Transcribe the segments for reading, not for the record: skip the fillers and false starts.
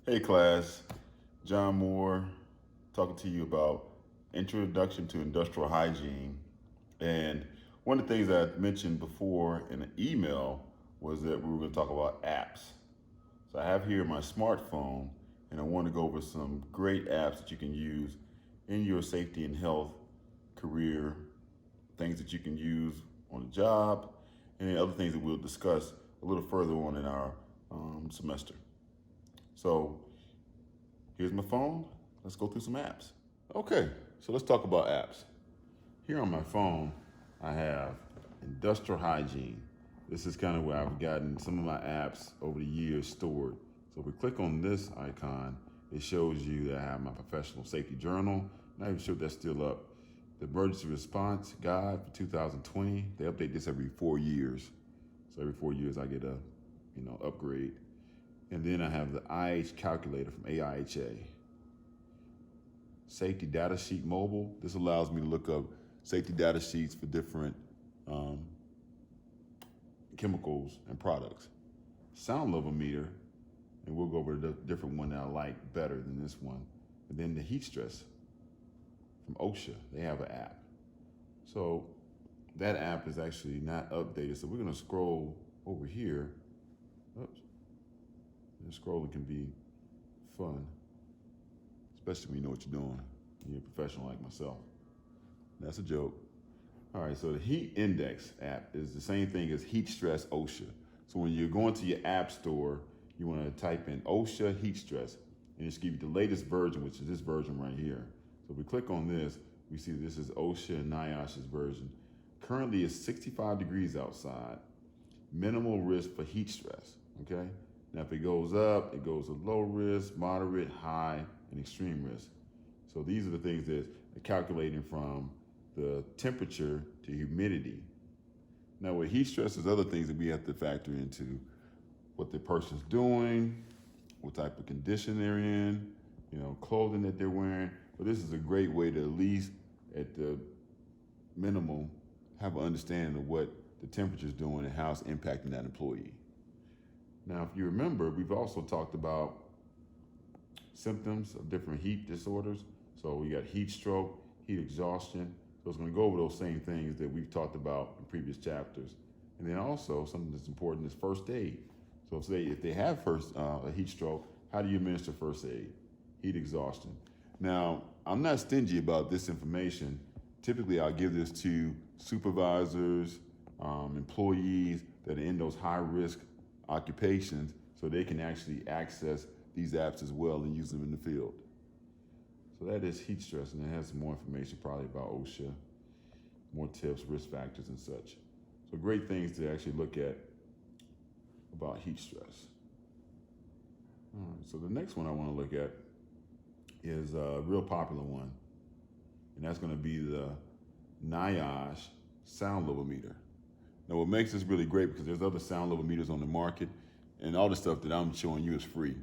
Hey class, John Moore talking to you about introduction to industrial hygiene. And one of the things I mentioned before in an email was that we were going to talk about apps. So I have here my smartphone and I want to go over some great apps that you can use in your safety and health career, things that you can use on the job, and then other things that we'll discuss a little further on in our semester. So here's my phone. Let's go through some apps. Okay, so let's talk about apps. Here on my phone, I have industrial hygiene. This is kind of where I've gotten some of my apps over the years stored. So if we click on this icon, it shows you that I have my professional safety journal. Not even sure if that's still up. The emergency response guide for 2020. They update this every 4 years. So every 4 years I get a upgrade. And then I have the IH calculator from AIHA. Safety data sheet mobile. This allows me to look up safety data sheets for different chemicals and products. Sound level meter, and we'll go over the different one that I like better than this one. And then the heat stress from OSHA, they have an app. So that app is actually not updated. So we're gonna scroll over here. Oops. And scrolling can be fun, especially when you know what you're doing. You're a professional like myself. That's a joke. All right, so the heat index app is the same thing as heat stress OSHA. So when you're going to your app store, you want to type in OSHA heat stress, and it's give you the latest version, which is this version right here. So if we click on this, we see this is OSHA and NIOSH's version. Currently it's 65 degrees outside, minimal risk for heat stress, okay? Now if it goes up, it goes to low risk, moderate, high, and extreme risk. So these are the things that are calculating from the temperature to humidity. Now with heat stress, there's other things that we have to factor into: what the person's doing, what type of condition they're in, clothing that they're wearing. But this is a great way to at least, at the minimum, have an understanding of what the temperature is doing and how it's impacting that employee. Now, if you remember, we've also talked about symptoms of different heat disorders. So we got heat stroke, heat exhaustion. So it's going to go over those same things that we've talked about in previous chapters. And then also something that's important is first aid. So if they have a heat stroke, how do you administer first aid? Heat exhaustion. Now, I'm not stingy about this information. Typically, I'll give this to supervisors, employees that are in those high-risk occupations so they can actually access these apps as well and use them in the field. So that is heat stress, and it has some more information probably about OSHA, more tips, risk factors, and such. So great things to actually look at about heat stress. All right, so the next one I want to look at is a real popular one, and that's going to be the NIOSH sound level meter. Now what makes this really great, because there's other sound level meters on the market, and all the stuff that I'm showing you is free.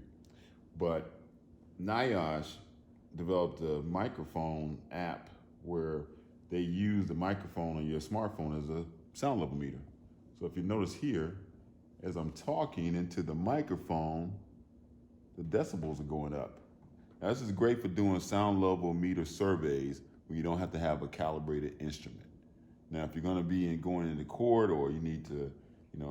But NIOSH developed a microphone app where they use the microphone on your smartphone as a sound level meter. So if you notice here, as I'm talking into the microphone, the decibels are going up. Now this is great for doing sound level meter surveys when you don't have to have a calibrated instrument. Now, if you're going to be going into court or you need to,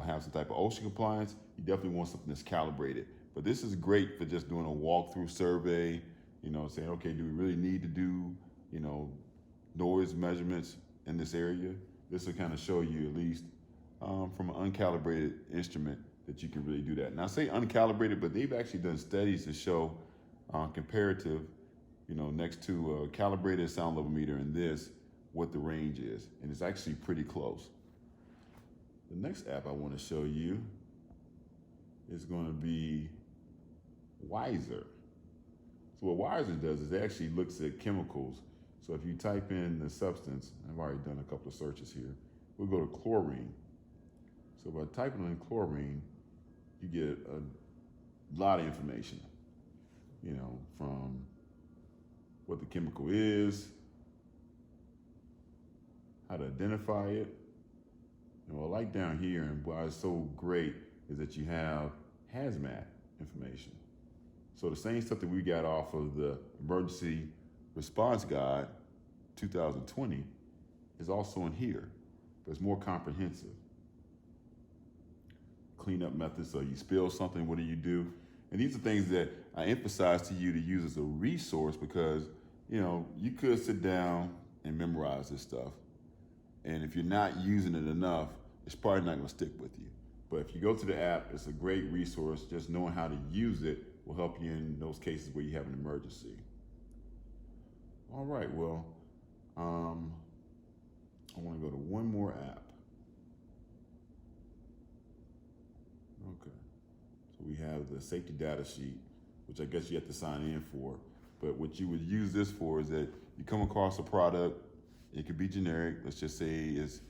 have some type of OSHA compliance, you definitely want something that's calibrated. But this is great for just doing a walkthrough survey, saying, okay, do we really need to do, noise measurements in this area? This will kind of show you at least from an uncalibrated instrument that you can really do that. Now I say uncalibrated, but they've actually done studies to show comparative, next to a calibrated sound level meter and this, what the range is. And it's actually pretty close. The next app I want to show you is going to be Wiser. So what Wiser does is it actually looks at chemicals. So if you type in the substance, I've already done a couple of searches here. We'll go to chlorine. So by typing in chlorine, you get a lot of information, from what the chemical is, how to identify it. And what I like down here and why it's so great is that you have hazmat information. So the same stuff that we got off of the Emergency Response Guide 2020 is also in here, but it's more comprehensive. Cleanup methods, so you spill something, what do you do? And these are things that I emphasize to you to use as a resource because, you could sit down and memorize this stuff. And if you're not using it enough, it's probably not gonna stick with you. But if you go to the app, it's a great resource. Just knowing how to use it will help you in those cases where you have an emergency. All right, well, I wanna go to one more app. Okay, so we have the safety data sheet, which I guess you have to sign in for. But what you would use this for is that you come across a product, it could be generic, let's just say it's,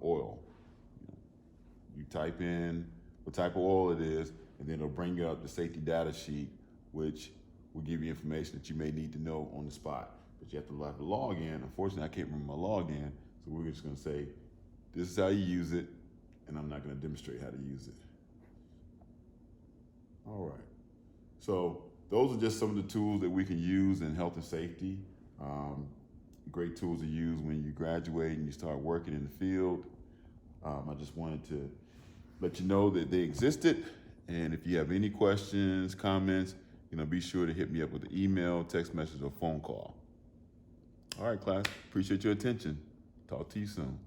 oil. You type in what type of oil it is, and then it'll bring up the safety data sheet, which will give you information that you may need to know on the spot. But you have to have a login. Unfortunately, I can't remember my login, so we're just gonna say, this is how you use it, and I'm not gonna demonstrate how to use it. All right, so those are just some of the tools that we can use in health and safety. Great tools to use when you graduate and you start working in the field. I just wanted to let you know that they existed. And if you have any questions, comments, be sure to hit me up with an email, text message, or phone call. All right, class, appreciate your attention. Talk to you soon.